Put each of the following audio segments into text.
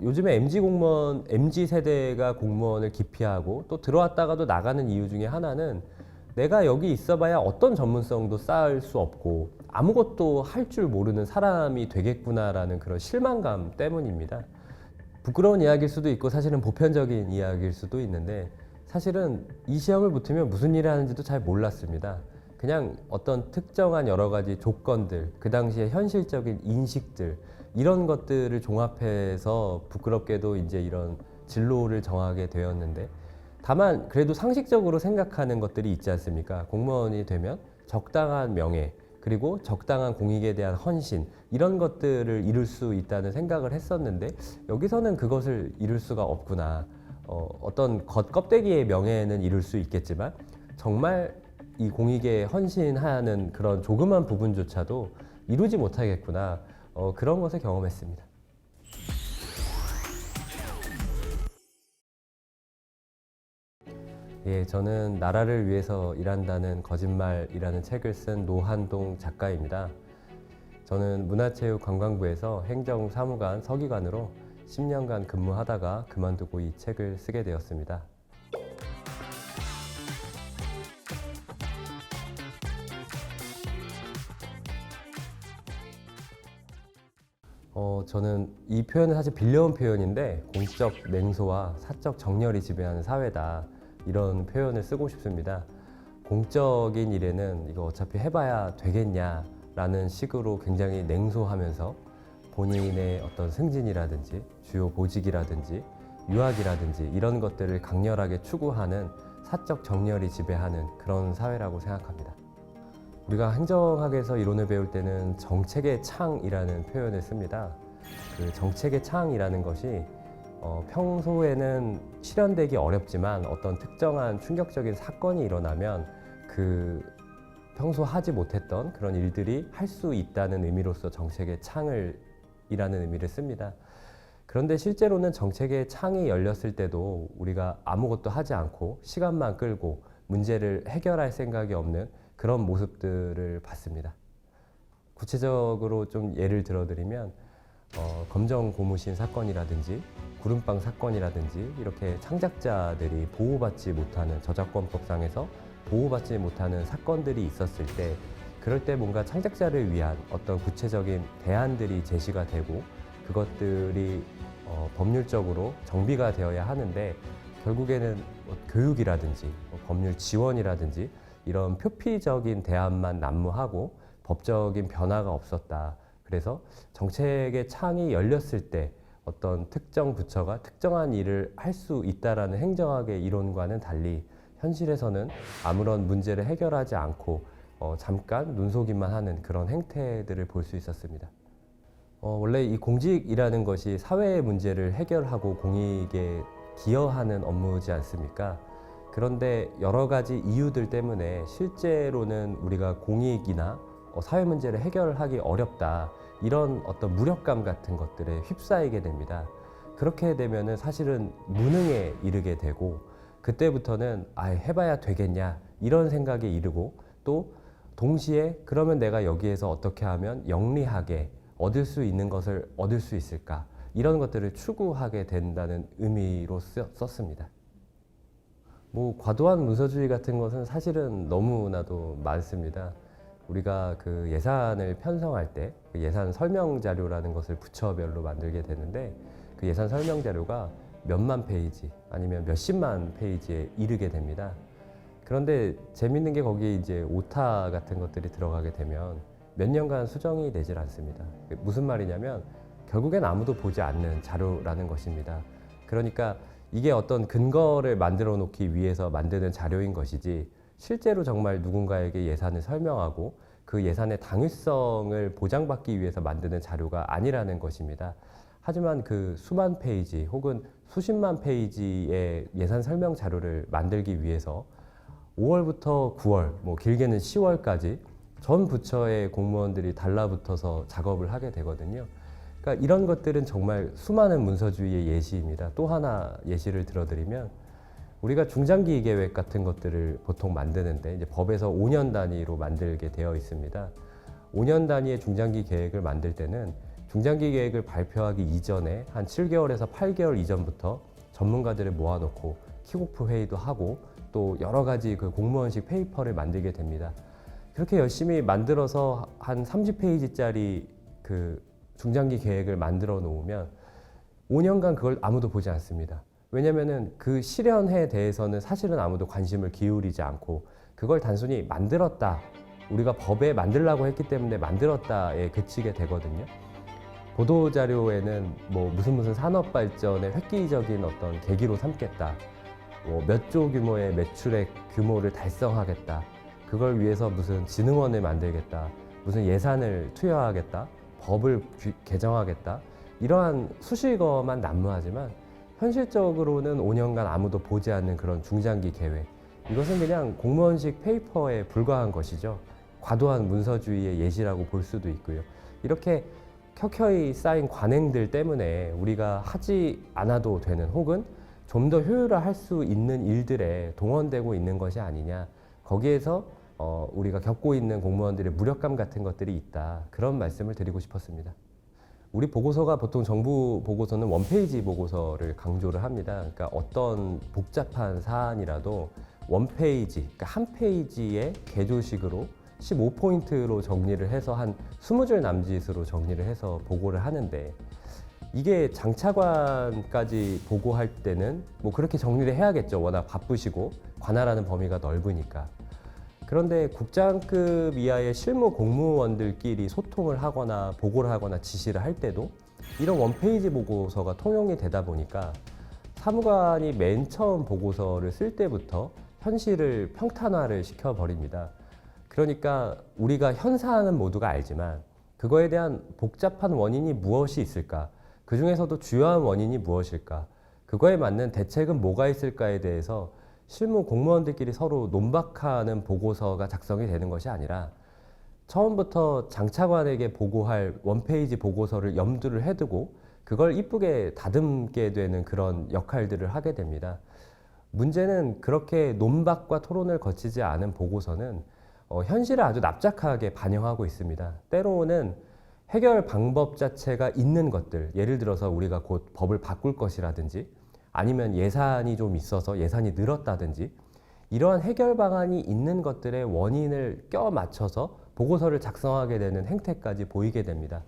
요즘에 MZ 세대가 공무원을 기피하고 또 들어왔다가도 나가는 이유 중에 하나는 내가 여기 있어봐야 어떤 전문성도 쌓을 수 없고 아무것도 할 줄 모르는 사람이 되겠구나라는 그런 실망감 때문입니다. 부끄러운 이야기일 수도 있고 사실은 보편적인 이야기일 수도 있는데 사실은 이 시험을 붙으면 무슨 일을 하는지도 잘 몰랐습니다. 그냥 어떤 특정한 여러 가지 조건들, 그 당시에 현실적인 인식들 이런 것들을 종합해서 부끄럽게도 이제 이런 진로를 정하게 되었는데 다만 그래도 상식적으로 생각하는 것들이 있지 않습니까? 공무원이 되면 적당한 명예 그리고 적당한 공익에 대한 헌신 이런 것들을 이룰 수 있다는 생각을 했었는데 여기서는 그것을 이룰 수가 없구나. 어떤 겉껍데기의 명예는 이룰 수 있겠지만 정말 이 공익에 헌신하는 그런 조그만 부분조차도 이루지 못하겠구나. 그런 것을 경험했습니다. 예, 저는 나라를 위해서 일한다는 거짓말이라는 책을 쓴 노한동 작가입니다. 저는 문화체육관광부에서 행정사무관 서기관으로 10년간 근무하다가 그만두고 이 책을 쓰게 되었습니다. 저는 이 표현은 사실 빌려온 표현인데 공적 냉소와 사적 정열이 지배하는 사회다 이런 표현을 쓰고 싶습니다. 공적인 일에는 이거 어차피 해봐야 되겠냐라는 식으로 굉장히 냉소하면서 본인의 어떤 승진이라든지 주요 보직이라든지 유학이라든지 이런 것들을 강렬하게 추구하는 사적 정열이 지배하는 그런 사회라고 생각합니다. 우리가 행정학에서 이론을 배울 때는 정책의 창이라는 표현을 씁니다. 그 정책의 창이라는 것이 평소에는 실현되기 어렵지만 어떤 특정한 충격적인 사건이 일어나면 그 평소 하지 못했던 그런 일들이 할 수 있다는 의미로서 정책의 창을 이라는 의미를 씁니다. 그런데 실제로는 정책의 창이 열렸을 때도 우리가 아무것도 하지 않고 시간만 끌고 문제를 해결할 생각이 없는 그런 모습들을 봤습니다. 구체적으로 좀 예를 들어드리면 검정 고무신 사건이라든지 구름빵 사건이라든지 이렇게 창작자들이 보호받지 못하는 저작권법상에서 보호받지 못하는 사건들이 있었을 때 그럴 때 뭔가 창작자를 위한 어떤 구체적인 대안들이 제시가 되고 그것들이 법률적으로 정비가 되어야 하는데 결국에는 교육이라든지 법률 지원이라든지 이런 표피적인 대안만 난무하고 법적인 변화가 없었다. 그래서 정책의 창이 열렸을 때 어떤 특정 부처가 특정한 일을 할 수 있다라는 행정학의 이론과는 달리 현실에서는 아무런 문제를 해결하지 않고 잠깐 눈속임만 하는 그런 행태들을 볼 수 있었습니다. 원래 이 공직이라는 것이 사회의 문제를 해결하고 공익에 기여하는 업무지 않습니까? 그런데 여러 가지 이유들 때문에 실제로는 우리가 공익이나 사회 문제를 해결하기 어렵다. 이런 어떤 무력감 같은 것들에 휩싸이게 됩니다. 그렇게 되면은 사실은 무능에 이르게 되고 그때부터는 해봐야 되겠냐 이런 생각에 이르고 또 동시에 그러면 내가 여기에서 어떻게 하면 영리하게 얻을 수 있는 것을 얻을 수 있을까 이런 것들을 추구하게 된다는 의미로 썼습니다. 뭐 과도한 문서주의 같은 것은 사실은 너무나도 많습니다. 우리가 그 예산을 편성할 때 그 예산 설명 자료라는 것을 부처별로 만들게 되는데 그 예산 설명 자료가 몇만 페이지 아니면 몇십만 페이지에 이르게 됩니다. 그런데 재밌는 게 거기에 이제 오타 같은 것들이 들어가게 되면 몇 년간 수정이 되질 않습니다. 무슨 말이냐면 결국엔 아무도 보지 않는 자료라는 것입니다. 그러니까 이게 어떤 근거를 만들어 놓기 위해서 만드는 자료인 것이지 실제로 정말 누군가에게 예산을 설명하고 그 예산의 당위성을 보장받기 위해서 만드는 자료가 아니라는 것입니다. 하지만 그 수만 페이지 혹은 수십만 페이지의 예산 설명 자료를 만들기 위해서 5월부터 9월, 뭐 길게는 10월까지 전 부처의 공무원들이 달라붙어서 작업을 하게 되거든요. 그러니까 이런 것들은 정말 수많은 문서주의의 예시입니다. 또 하나 예시를 들어드리면 우리가 중장기 계획 같은 것들을 보통 만드는데 이제 법에서 5년 단위로 만들게 되어 있습니다. 5년 단위의 중장기 계획을 만들 때는 중장기 계획을 발표하기 이전에 한 7개월에서 8개월 이전부터 전문가들을 모아놓고 킥오프 회의도 하고 또 여러 가지 그 공무원식 페이퍼를 만들게 됩니다. 그렇게 열심히 만들어서 한 30페이지짜리 그 중장기 계획을 만들어 놓으면 5년간 그걸 아무도 보지 않습니다. 왜냐면은 그 실현에 대해서는 사실은 아무도 관심을 기울이지 않고 그걸 단순히 만들었다. 우리가 법에 만들라고 했기 때문에 만들었다에 그치게 되거든요. 보도자료에는 뭐 무슨 산업 발전의 획기적인 어떤 계기로 삼겠다. 뭐 몇 조 규모의 매출액 규모를 달성하겠다. 그걸 위해서 무슨 진흥원을 만들겠다. 무슨 예산을 투여하겠다. 법을 개정하겠다. 이러한 수식어만 난무하지만 현실적으로는 5년간 아무도 보지 않는 그런 중장기 계획. 이것은 그냥 공무원식 페이퍼에 불과한 것이죠. 과도한 문서주의의 예시라고 볼 수도 있고요. 이렇게 켜켜이 쌓인 관행들 때문에 우리가 하지 않아도 되는 혹은 좀 더 효율화할 수 있는 일들에 동원되고 있는 것이 아니냐. 거기에서 우리가 겪고 있는 공무원들의 무력감 같은 것들이 있다. 그런 말씀을 드리고 싶었습니다. 우리 보고서가 보통 정부 보고서는 원페이지 보고서를 강조를 합니다. 그러니까 어떤 복잡한 사안이라도 원페이지, 그러니까 한 페이지의 개조식으로 15포인트로 정리를 해서 한 20줄 남짓으로 정리를 해서 보고를 하는데 이게 장차관까지 보고할 때는 뭐 그렇게 정리를 해야겠죠. 워낙 바쁘시고 관할하는 범위가 넓으니까. 그런데 국장급 이하의 실무 공무원들끼리 소통을 하거나 보고를 하거나 지시를 할 때도 이런 원페이지 보고서가 통용이 되다 보니까 사무관이 맨 처음 보고서를 쓸 때부터 현실을 평탄화를 시켜버립니다. 그러니까 우리가 현 사안은 모두가 알지만 그거에 대한 복잡한 원인이 무엇이 있을까? 그 중에서도 주요한 원인이 무엇일까? 그거에 맞는 대책은 뭐가 있을까에 대해서 실무 공무원들끼리 서로 논박하는 보고서가 작성이 되는 것이 아니라 처음부터 장차관에게 보고할 원페이지 보고서를 염두를 해두고 그걸 이쁘게 다듬게 되는 그런 역할들을 하게 됩니다. 문제는 그렇게 논박과 토론을 거치지 않은 보고서는 현실을 아주 납작하게 반영하고 있습니다. 때로는 해결 방법 자체가 있는 것들, 예를 들어서 우리가 곧 법을 바꿀 것이라든지 아니면 예산이 좀 있어서 예산이 늘었다든지 이러한 해결 방안이 있는 것들의 원인을 껴 맞춰서 보고서를 작성하게 되는 행태까지 보이게 됩니다.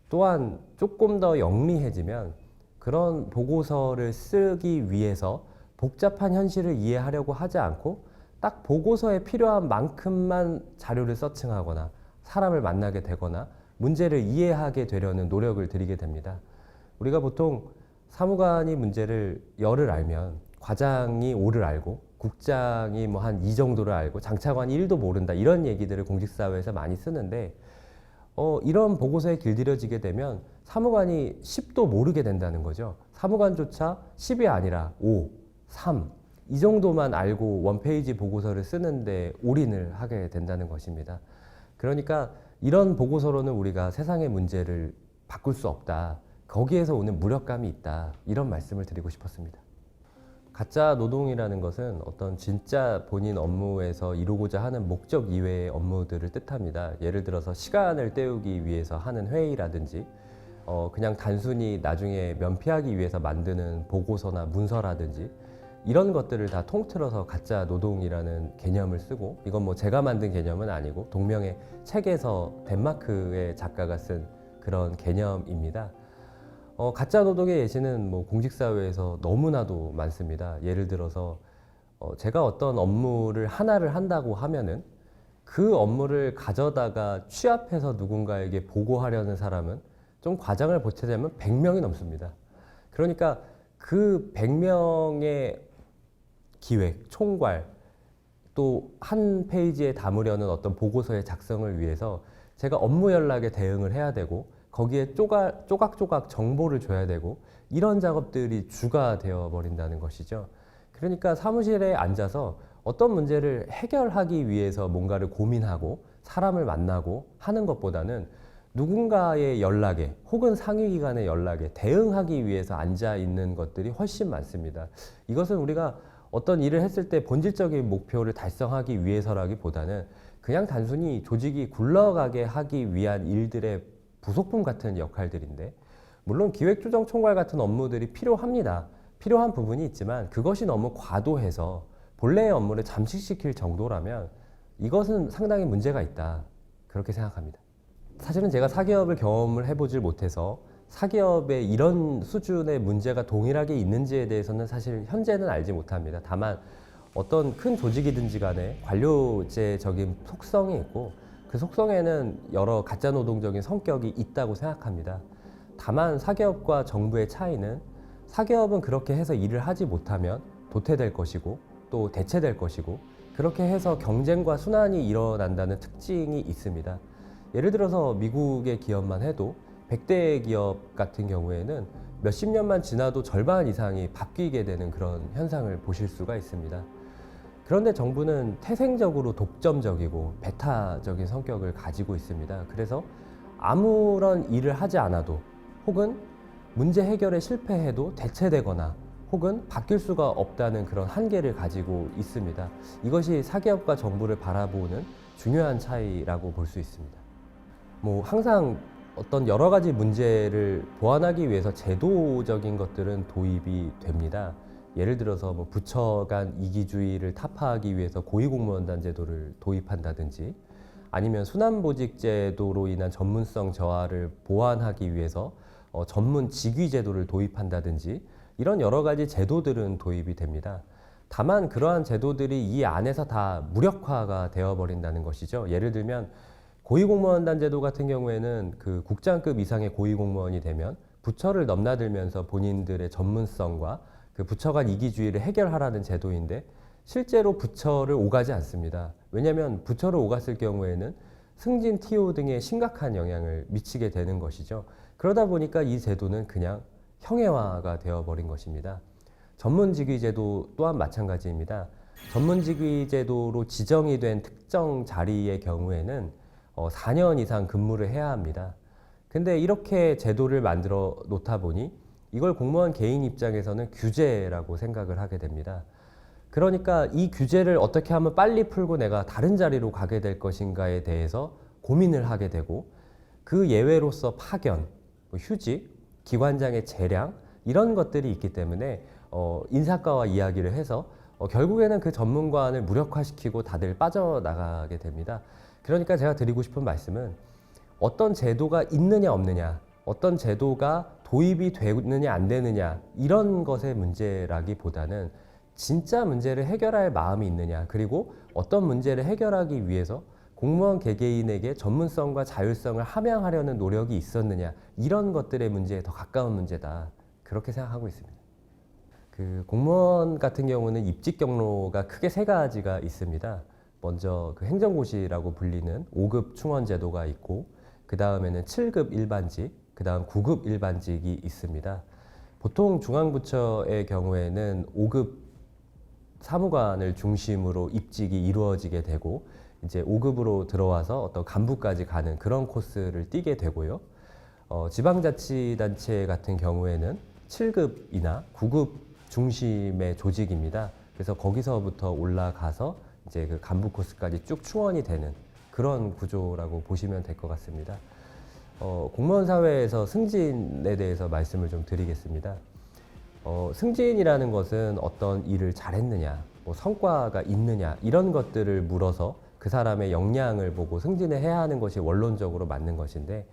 또한 조금 더 영리해지면 그런 보고서를 쓰기 위해서 복잡한 현실을 이해하려고 하지 않고 딱 보고서에 필요한 만큼만 자료를 서칭하거나 사람을 만나게 되거나 문제를 이해하게 되려는 노력을 들이게 됩니다. 우리가 보통 사무관이 문제를 열을 알면 과장이 5를 알고 국장이 뭐 한 2 정도를 알고 장차관이 1도 모른다 이런 얘기들을 공직사회에서 많이 쓰는데 이런 보고서에 길들여지게 되면 사무관이 10도 모르게 된다는 거죠. 사무관조차 10이 아니라 5, 3 이 정도만 알고 원페이지 보고서를 쓰는데 올인을 하게 된다는 것입니다. 그러니까 이런 보고서로는 우리가 세상의 문제를 바꿀 수 없다. 거기에서 오는 무력감이 있다. 이런 말씀을 드리고 싶었습니다. 가짜 노동이라는 것은 어떤 진짜 본인 업무에서 이루고자 하는 목적 이외의 업무들을 뜻합니다. 예를 들어서 시간을 때우기 위해서 하는 회의라든지 그냥 단순히 나중에 면피하기 위해서 만드는 보고서나 문서라든지 이런 것들을 다 통틀어서 가짜 노동이라는 개념을 쓰고 이건 뭐 제가 만든 개념은 아니고 동명의 책에서 덴마크의 작가가 쓴 그런 개념입니다. 가짜 노동의 예시는 뭐 공직사회에서 너무나도 많습니다. 예를 들어서 제가 어떤 업무를 하나를 한다고 하면은 그 업무를 가져다가 취합해서 누군가에게 보고하려는 사람은 좀 과장을 보태자면 100명이 넘습니다. 그러니까 그 100명의 기획, 총괄, 또 한 페이지에 담으려는 어떤 보고서의 작성을 위해서 제가 업무 연락에 대응을 해야 되고 거기에 조각조각 정보를 줘야 되고 이런 작업들이 주가 되어 버린다는 것이죠. 그러니까 사무실에 앉아서 어떤 문제를 해결하기 위해서 뭔가를 고민하고 사람을 만나고 하는 것보다는 누군가의 연락에 혹은 상위기관의 연락에 대응하기 위해서 앉아 있는 것들이 훨씬 많습니다. 이것은 우리가 어떤 일을 했을 때 본질적인 목표를 달성하기 위해서라기보다는 그냥 단순히 조직이 굴러가게 하기 위한 일들의 부속품 같은 역할들인데, 물론 기획조정총괄 같은 업무들이 필요합니다. 필요한 부분이 있지만 그것이 너무 과도해서 본래의 업무를 잠식시킬 정도라면 이것은 상당히 문제가 있다, 그렇게 생각합니다. 사실은 제가 사기업을 경험을 해보질 못해서 사기업에 이런 수준의 문제가 동일하게 있는지에 대해서는 사실 현재는 알지 못합니다. 다만 어떤 큰 조직이든지 간에 관료제적인 속성이 있고 그 속성에는 여러 가짜노동적인 성격이 있다고 생각합니다. 다만 사기업과 정부의 차이는, 사기업은 그렇게 해서 일을 하지 못하면 도태될 것이고 또 대체될 것이고, 그렇게 해서 경쟁과 순환이 일어난다는 특징이 있습니다. 예를 들어서 미국의 기업만 해도 100대 기업 같은 경우에는 몇십 년만 지나도 절반 이상이 바뀌게 되는 그런 현상을 보실 수가 있습니다. 그런데 정부는 태생적으로 독점적이고 배타적인 성격을 가지고 있습니다. 그래서 아무런 일을 하지 않아도, 혹은 문제 해결에 실패해도 대체되거나 혹은 바뀔 수가 없다는 그런 한계를 가지고 있습니다. 이것이 사기업과 정부를 바라보는 중요한 차이라고 볼 수 있습니다. 항상 어떤 여러 가지 문제를 보완하기 위해서 제도적인 것들은 도입이 됩니다. 예를 들어서 부처 간 이기주의를 타파하기 위해서 고위공무원단 제도를 도입한다든지, 아니면 순환보직 제도로 인한 전문성 저하를 보완하기 위해서 전문 직위 제도를 도입한다든지, 이런 여러 가지 제도들은 도입이 됩니다. 다만 그러한 제도들이 이 안에서 다 무력화가 되어버린다는 것이죠. 예를 들면 고위공무원단 제도 같은 경우에는 그 국장급 이상의 고위공무원이 되면 부처를 넘나들면서 본인들의 전문성과 그 부처 간 이기주의를 해결하라는 제도인데, 실제로 부처를 오가지 않습니다. 왜냐하면 부처를 오갔을 경우에는 승진, TO 등에 심각한 영향을 미치게 되는 것이죠. 그러다 보니까 이 제도는 그냥 형해화가 되어버린 것입니다. 전문직위제도 또한 마찬가지입니다. 전문직위제도로 지정이 된 특정 자리의 경우에는 4년 이상 근무를 해야 합니다. 근데 이렇게 제도를 만들어 놓다 보니 이걸 공무원 개인 입장에서는 규제라고 생각을 하게 됩니다. 그러니까 이 규제를 어떻게 하면 빨리 풀고 내가 다른 자리로 가게 될 것인가에 대해서 고민을 하게 되고, 그 예외로서 파견, 휴직, 기관장의 재량, 이런 것들이 있기 때문에 인사과와 이야기를 해서 결국에는 그 전문관을 무력화시키고 다들 빠져나가게 됩니다. 그러니까 제가 드리고 싶은 말씀은, 어떤 제도가 있느냐 없느냐, 어떤 제도가 도입이 되느냐 안 되느냐, 이런 것의 문제라기보다는 진짜 문제를 해결할 마음이 있느냐, 그리고 어떤 문제를 해결하기 위해서 공무원 개개인에게 전문성과 자율성을 함양하려는 노력이 있었느냐, 이런 것들의 문제에 더 가까운 문제다, 그렇게 생각하고 있습니다. 그 공무원 같은 경우는 입직 경로가 크게 세 가지가 있습니다. 먼저 그 행정고시라고 불리는 5급 충원 제도가 있고, 그 다음에는 7급 일반직, 그 다음 9급 일반직이 있습니다. 보통 중앙부처의 경우에는 5급 사무관을 중심으로 입직이 이루어지게 되고, 이제 5급으로 들어와서 어떤 간부까지 가는 그런 코스를 띄게 되고요. 지방자치단체 같은 경우에는 7급이나 9급 중심의 조직입니다. 그래서 거기서부터 올라가서 이제 그 간부 코스까지 쭉 충원이 되는 그런 구조라고 보시면 될 것 같습니다. 공무원 사회에서 승진에 대해서 말씀을 좀 드리겠습니다. 승진이라는 것은 어떤 일을 잘했느냐, 성과가 있느냐, 이런 것들을 물어서 그 사람의 역량을 보고 승진을 해야 하는 것이 원론적으로 맞는 것인데,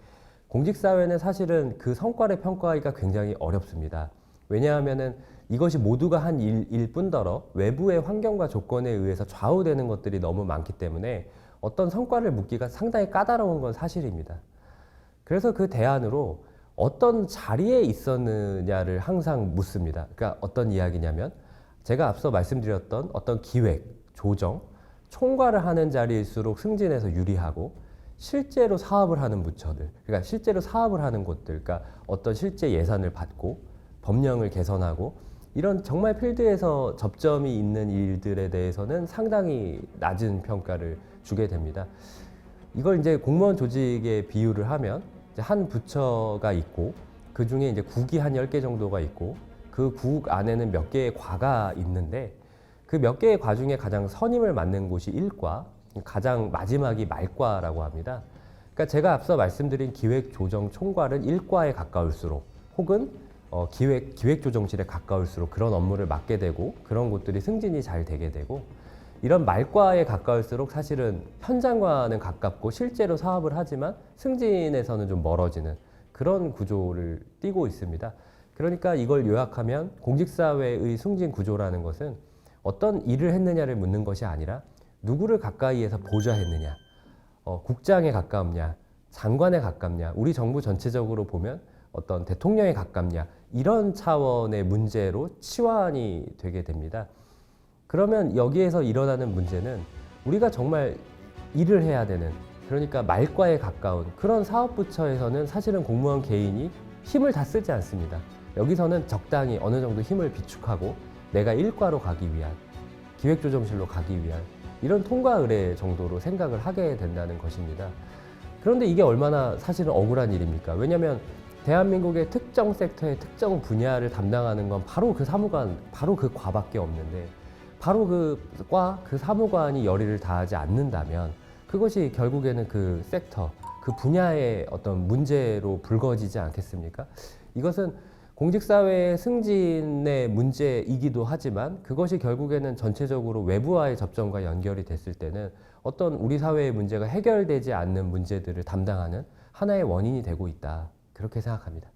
공직사회는 사실은 그 성과를 평가하기가 굉장히 어렵습니다. 왜냐하면은 이것이 모두가 한 일일 뿐더러 외부의 환경과 조건에 의해서 좌우되는 것들이 너무 많기 때문에 어떤 성과를 묻기가 상당히 까다로운 건 사실입니다. 그래서 그 대안으로 어떤 자리에 있었느냐를 항상 묻습니다. 그러니까 어떤 이야기냐면, 제가 앞서 말씀드렸던 어떤 기획, 조정, 총괄을 하는 자리일수록 승진에서 유리하고, 실제로 사업을 하는 부처들, 그러니까 실제로 사업을 하는 곳들, 그러니까 어떤 실제 예산을 받고 법령을 개선하고 이런 정말 필드에서 접점이 있는 일들에 대해서는 상당히 낮은 평가를 주게 됩니다. 이걸 이제 공무원 조직에 비유를 하면, 이제 한 부처가 있고 그 중에 이제 국이 한 10개 정도가 있고, 그 국 안에는 몇 개의 과가 있는데, 그 몇 개의 과 중에 가장 선임을 맡는 곳이 1과, 가장 마지막이 말과라고 합니다. 그러니까 제가 앞서 말씀드린 기획조정총괄은 일과에 가까울수록 혹은 기획조정실에 가까울수록 그런 업무를 맡게 되고 그런 곳들이 승진이 잘 되게 되고 이런 말과에 가까울수록 사실은 현장과는 가깝고 실제로 사업을 하지만 승진에서는 좀 멀어지는 그런 구조를 띠고 있습니다. 그러니까 이걸 요약하면 공직사회의 승진 구조라는 것은 어떤 일을 했느냐를 묻는 것이 아니라 누구를 가까이에서 보좌했느냐, 국장에 가깝냐, 장관에 가깝냐, 우리 정부 전체적으로 보면 어떤 대통령에 가깝냐 이런 차원의 문제로 치환이 되게 됩니다. 그러면 여기에서 일어나는 문제는 우리가 정말 일을 해야 되는 그러니까 말과에 가까운 그런 사업부처에서는 사실은 공무원 개인이 힘을 다 쓰지 않습니다. 여기서는 적당히 어느 정도 힘을 비축하고 내가 일과로 가기 위한 기획조정실로 가기 위한 이런 통과 의례 정도로 생각을 하게 된다는 것입니다. 그런데 이게 얼마나 사실은 억울한 일입니까? 왜냐하면 대한민국의 특정 섹터의 특정 분야를 담당하는 건 바로 그 사무관, 바로 그 과밖에 없는데 바로 그 과, 그 사무관이 열의를 다하지 않는다면 그것이 결국에는 그 섹터, 그 분야의 어떤 문제로 불거지지 않겠습니까? 이것은 공직사회의 승진의 문제이기도 하지만 그것이 결국에는 전체적으로 외부와의 접점과 연결이 됐을 때는 어떤 우리 사회의 문제가 해결되지 않는 문제들을 담당하는 하나의 원인이 되고 있다. 그렇게 생각합니다.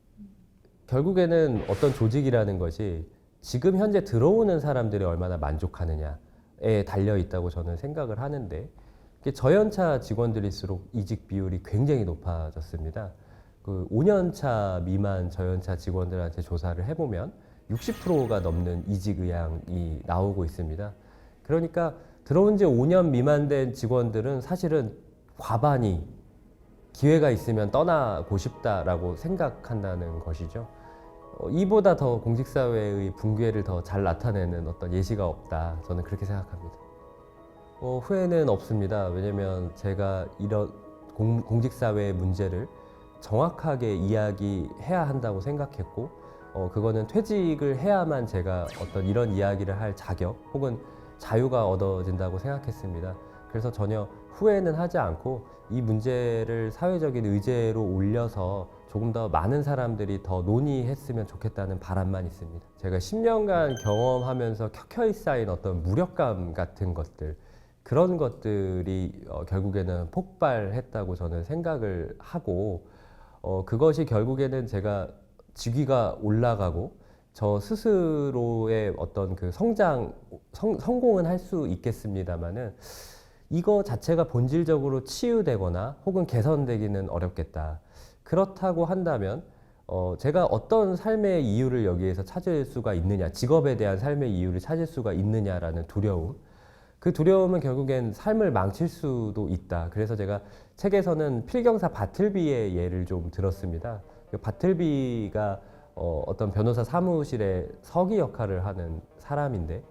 결국에는 어떤 조직이라는 것이 지금 현재 들어오는 사람들이 얼마나 만족하느냐에 달려 있다고 저는 생각을 하는데 저연차 직원들일수록 이직 비율이 굉장히 높아졌습니다. 그 5년차 미만 저연차 직원들한테 조사를 해보면 60%가 넘는 이직 의향이 나오고 있습니다. 그러니까 들어온 지 5년 미만 된 직원들은 사실은 과반이 기회가 있으면 떠나고 싶다라고 생각한다는 것이죠. 이보다 더 공직사회의 붕괴를 더 잘 나타내는 어떤 예시가 없다. 저는 그렇게 생각합니다. 후회는 없습니다. 왜냐면 제가 이런 공직사회의 문제를 정확하게 이야기해야 한다고 생각했고 그거는 퇴직을 해야만 제가 어떤 이런 이야기를 할 자격 혹은 자유가 얻어진다고 생각했습니다. 그래서 전혀 후회는 하지 않고 이 문제를 사회적인 의제로 올려서 조금 더 많은 사람들이 더 논의했으면 좋겠다는 바람만 있습니다. 제가 10년간 경험하면서 켜켜이 쌓인 어떤 무력감 같은 것들 그런 것들이 결국에는 폭발했다고 저는 생각을 하고 그것이 결국에는 제가 직위가 올라가고 저 스스로의 어떤 그 성공은 할 수 있겠습니다만은 이거 자체가 본질적으로 치유되거나 혹은 개선되기는 어렵겠다. 그렇다고 한다면 제가 어떤 삶의 이유를 여기에서 찾을 수가 있느냐, 직업에 대한 삶의 이유를 찾을 수가 있느냐라는 두려움. 그 두려움은 결국엔 삶을 망칠 수도 있다. 그래서 제가 책에서는 필경사 바틀비의 예를 좀 들었습니다. 바틀비가 어떤 변호사 사무실에 서기 역할을 하는 사람인데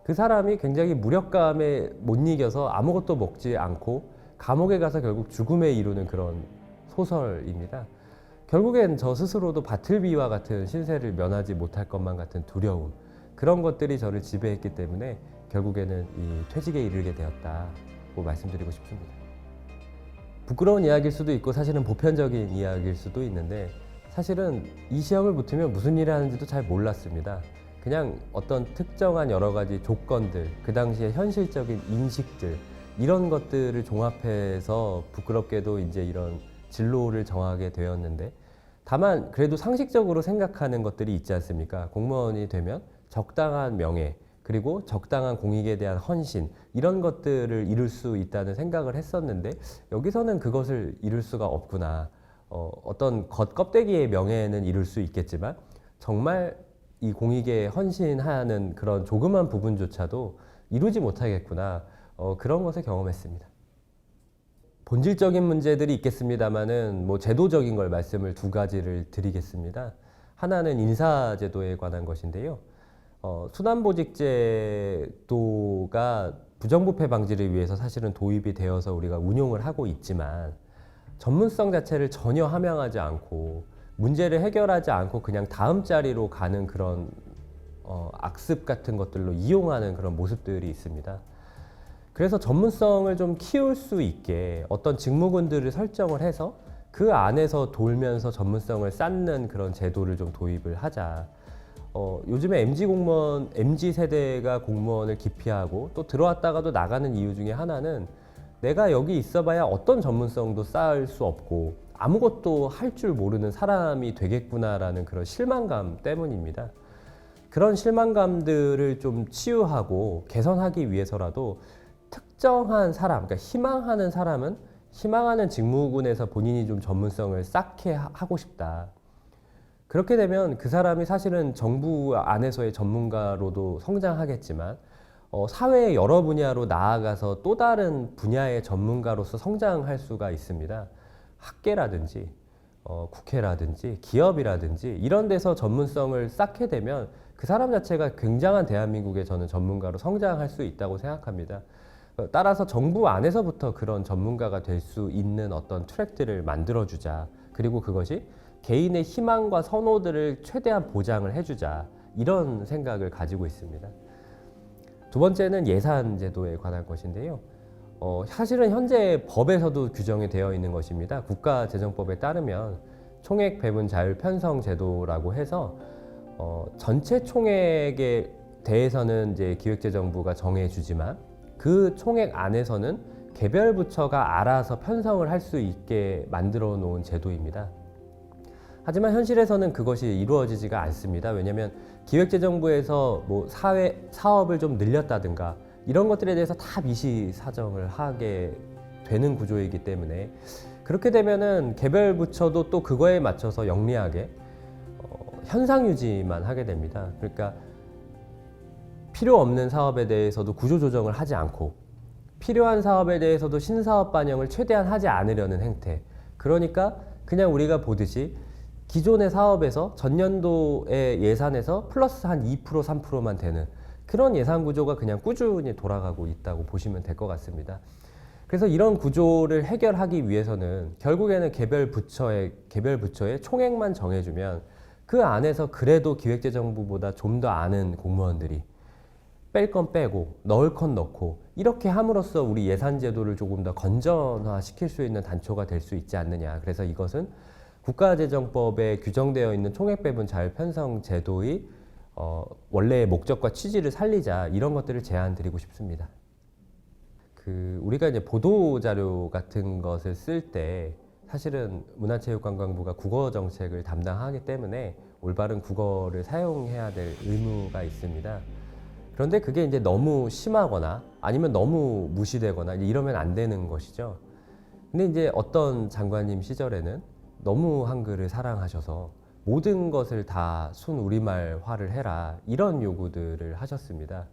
그 사람이 굉장히 무력감에 못 이겨서 아무것도 먹지 않고 감옥에 가서 결국 죽음에 이르는 그런 소설입니다. 결국엔 저 스스로도 바틀비와 같은 신세를 면하지 못할 것만 같은 두려움 그런 것들이 저를 지배했기 때문에 결국에는 이 퇴직에 이르게 되었다고 말씀드리고 싶습니다. 부끄러운 이야기일 수도 있고 사실은 보편적인 이야기일 수도 있는데 사실은 이 시험을 붙으면 무슨 일을 하는지도 잘 몰랐습니다. 그냥 어떤 특정한 여러 가지 조건들, 그 당시에 현실적인 인식들 이런 것들을 종합해서 부끄럽게도 이제 이런 진로를 정하게 되었는데 다만 그래도 상식적으로 생각하는 것들이 있지 않습니까? 공무원이 되면 적당한 명예 그리고 적당한 공익에 대한 헌신 이런 것들을 이룰 수 있다는 생각을 했었는데 여기서는 그것을 이룰 수가 없구나. 어떤 껍데기의 명예는 이룰 수 있겠지만 정말 이 공익에 헌신하는 그런 조그만 부분조차도 이루지 못하겠구나. 그런 것을 경험했습니다. 본질적인 문제들이 있겠습니다만은 뭐 제도적인 걸 말씀을 두 가지를 드리겠습니다. 하나는 인사제도에 관한 것인데요. 순환보직제도가 부정부패 방지를 위해서 사실은 도입이 되어서 우리가 운용을 하고 있지만 전문성 자체를 전혀 함양하지 않고 문제를 해결하지 않고 그냥 다음 자리로 가는 그런 악습 같은 것들로 이용하는 그런 모습들이 있습니다. 그래서 전문성을 좀 키울 수 있게 어떤 직무군들을 설정을 해서 그 안에서 돌면서 전문성을 쌓는 그런 제도를 좀 도입을 하자. 요즘에 MZ 세대가 공무원을 기피하고 또 들어왔다가도 나가는 이유 중에 하나는 내가 여기 있어봐야 어떤 전문성도 쌓을 수 없고 아무것도 할 줄 모르는 사람이 되겠구나라는 그런 실망감 때문입니다. 그런 실망감들을 좀 치유하고 개선하기 위해서라도 특정한 사람, 그러니까 희망하는 사람은 희망하는 직무군에서 본인이 좀 전문성을 쌓게 하고 싶다. 그렇게 되면 그 사람이 사실은 정부 안에서의 전문가로도 성장하겠지만 사회의 여러 분야로 나아가서 또 다른 분야의 전문가로서 성장할 수가 있습니다. 학계라든지 국회라든지 기업이라든지 이런 데서 전문성을 쌓게 되면 그 사람 자체가 굉장한 대한민국의 저는 전문가로 성장할 수 있다고 생각합니다. 따라서 정부 안에서부터 그런 전문가가 될 수 있는 어떤 트랙들을 만들어주자. 그리고 그것이 개인의 희망과 선호들을 최대한 보장을 해주자. 이런 생각을 가지고 있습니다. 두 번째는 예산 제도에 관한 것인데요. 사실은 현재 법에서도 규정이 되어 있는 것입니다. 국가재정법에 따르면 총액 배분 자율 편성 제도라고 해서 전체 총액에 대해서는 이제 기획재정부가 정해주지만 그 총액 안에서는 개별 부처가 알아서 편성을 할 수 있게 만들어 놓은 제도입니다. 하지만 현실에서는 그것이 이루어지지가 않습니다. 왜냐하면 기획재정부에서 뭐 사업을 좀 늘렸다든가 이런 것들에 대해서 다 미시 사정을 하게 되는 구조이기 때문에 그렇게 되면은 개별 부처도 또 그거에 맞춰서 영리하게 현상 유지만 하게 됩니다. 그러니까 필요 없는 사업에 대해서도 구조 조정을 하지 않고 필요한 사업에 대해서도 신사업 반영을 최대한 하지 않으려는 행태. 그러니까 그냥 우리가 보듯이 기존의 사업에서 전년도의 예산에서 플러스 한 2%, 3%만 되는 그런 예산 구조가 그냥 꾸준히 돌아가고 있다고 보시면 될 것 같습니다. 그래서 이런 구조를 해결하기 위해서는 결국에는 개별 부처의 총액만 정해주면 그 안에서 그래도 기획재정부보다 좀 더 아는 공무원들이 뺄 건 빼고 넣을 건 넣고 이렇게 함으로써 우리 예산 제도를 조금 더 건전화시킬 수 있는 단초가 될 수 있지 않느냐. 그래서 이것은 국가재정법에 규정되어 있는 총액배분 자율 편성 제도의 원래의 목적과 취지를 살리자 이런 것들을 제안드리고 싶습니다. 우리가 이제 보도 자료 같은 것을 쓸 때 사실은 문화체육관광부가 국어 정책을 담당하기 때문에 올바른 국어를 사용해야 될 의무가 있습니다. 그런데 그게 이제 너무 심하거나 아니면 너무 무시되거나 이러면 안 되는 것이죠. 근데 이제 어떤 장관님 시절에는 너무 한글을 사랑하셔서 모든 것을 다 순 우리말화를 해라 이런 요구들을 하셨습니다.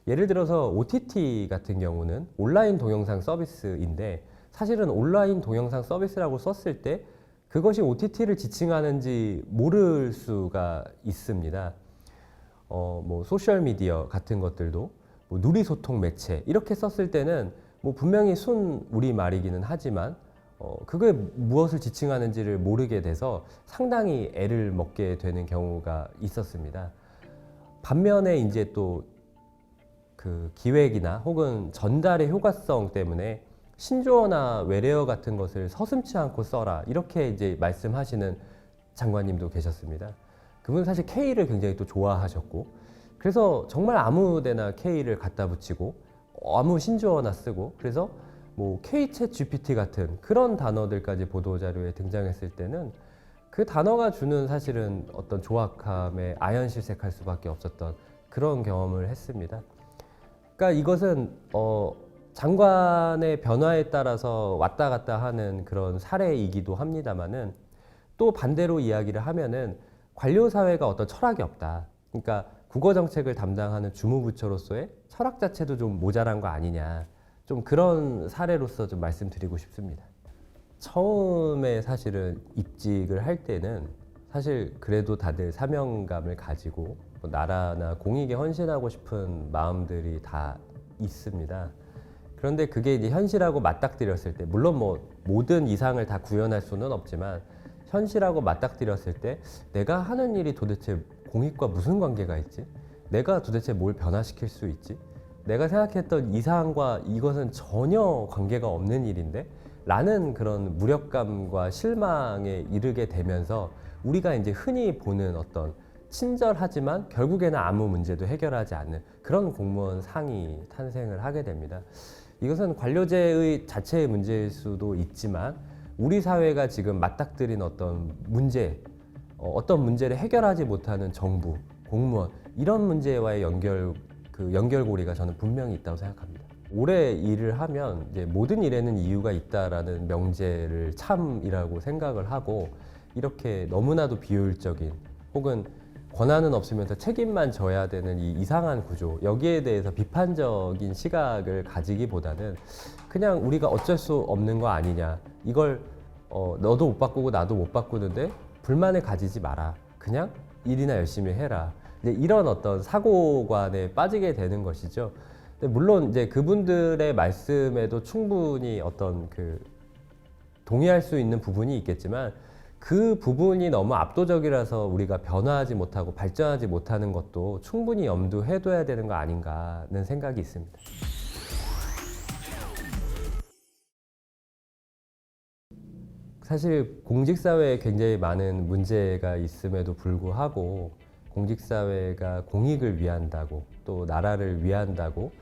예를 들어서 OTT 같은 경우는 온라인 동영상 서비스인데 사실은 온라인 동영상 서비스라고 썼을 때 그것이 OTT를 지칭하는지 모를 수가 있습니다. 뭐 소셜미디어 같은 것들도 뭐 누리소통 매체 이렇게 썼을 때는 뭐 분명히 순 우리말이기는 하지만 그게 무엇을 지칭하는지를 모르게 돼서 상당히 애를 먹게 되는 경우가 있었습니다. 반면에 이제 또 그 기획이나 혹은 전달의 효과성 때문에 신조어나 외래어 같은 것을 서슴지 않고 써라 이렇게 이제 말씀하시는 장관님도 계셨습니다. 그분은 사실 K를 굉장히 또 좋아하셨고 그래서 정말 아무데나 K를 갖다 붙이고 아무 신조어나 쓰고 그래서 뭐 K챗 GPT 같은 그런 단어들까지 보도자료에 등장했을 때는 그 단어가 주는 사실은 어떤 조악함에 아연실색할 수밖에 없었던 그런 경험을 했습니다. 그러니까 이것은 장관의 변화에 따라서 왔다 갔다 하는 그런 사례이기도 합니다만은 또 반대로 이야기를 하면은 관료 사회가 어떤 철학이 없다. 그러니까 국어 정책을 담당하는 주무부처로서의 철학 자체도 좀 모자란 거 아니냐. 좀 그런 사례로서 좀 말씀드리고 싶습니다. 처음에 사실은 입직을 할 때는 사실 그래도 다들 사명감을 가지고 뭐 나라나 공익에 헌신하고 싶은 마음들이 다 있습니다. 그런데 그게 이제 현실하고 맞닥뜨렸을 때, 물론 뭐 모든 이상을 다 구현할 수는 없지만 현실하고 맞닥뜨렸을 때 내가 하는 일이 도대체 공익과 무슨 관계가 있지? 내가 도대체 뭘 변화시킬 수 있지? 내가 생각했던 이상과 이것은 전혀 관계가 없는 일인데 라는 그런 무력감과 실망에 이르게 되면서 우리가 이제 흔히 보는 어떤 친절하지만 결국에는 아무 문제도 해결하지 않는 그런 공무원 상이 탄생을 하게 됩니다. 이것은 관료제의 자체의 문제일 수도 있지만 우리 사회가 지금 맞닥뜨린 어떤 문제, 어떤 문제를 해결하지 못하는 정부, 공무원 이런 문제와의 연결고리가 저는 분명히 있다고 생각합니다. 오래 일을 하면 이제 모든 일에는 이유가 있다라는 명제를 참이라고 생각을 하고 이렇게 너무나도 비효율적인 혹은 권한은 없으면서 책임만 져야 되는 이 이상한 구조 여기에 대해서 비판적인 시각을 가지기보다는 그냥 우리가 어쩔 수 없는 거 아니냐 이걸 너도 못 바꾸고 나도 못 바꾸는데 불만을 가지지 마라 그냥 일이나 열심히 해라 이제 이런 어떤 사고관에 빠지게 되는 것이죠. 근데 물론 이제 그분들의 말씀에도 충분히 어떤 동의할 수 있는 부분이 있겠지만 그 부분이 너무 압도적이라서 우리가 변화하지 못하고 발전하지 못하는 것도 충분히 염두해둬야 되는 거 아닌가 하는 생각이 있습니다. 사실 공직사회에 굉장히 많은 문제가 있음에도 불구하고 공직사회가 공익을 위한다고 또 나라를 위한다고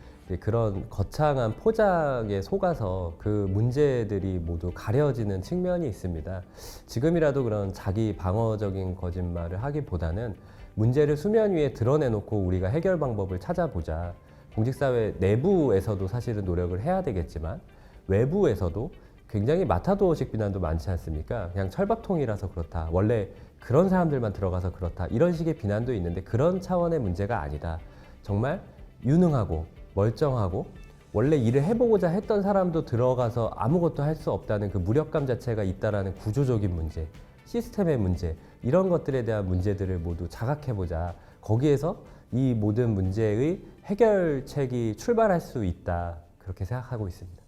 그런 거창한 포장에 속아서 그 문제들이 모두 가려지는 측면이 있습니다. 지금이라도 그런 자기 방어적인 거짓말을 하기보다는 문제를 수면 위에 드러내놓고 우리가 해결 방법을 찾아보자. 공직사회 내부에서도 사실은 노력을 해야 되겠지만 외부에서도 굉장히 마타도식 비난도 많지 않습니까? 그냥 철밥통이라서 그렇다. 원래 그런 사람들만 들어가서 그렇다. 이런 식의 비난도 있는데 그런 차원의 문제가 아니다. 정말 유능하고 멀쩡하고 원래 일을 해보고자 했던 사람도 들어가서 아무것도 할 수 없다는 그 무력감 자체가 있다라는 구조적인 문제, 시스템의 문제 이런 것들에 대한 문제들을 모두 자각해보자. 거기에서 이 모든 문제의 해결책이 출발할 수 있다. 그렇게 생각하고 있습니다.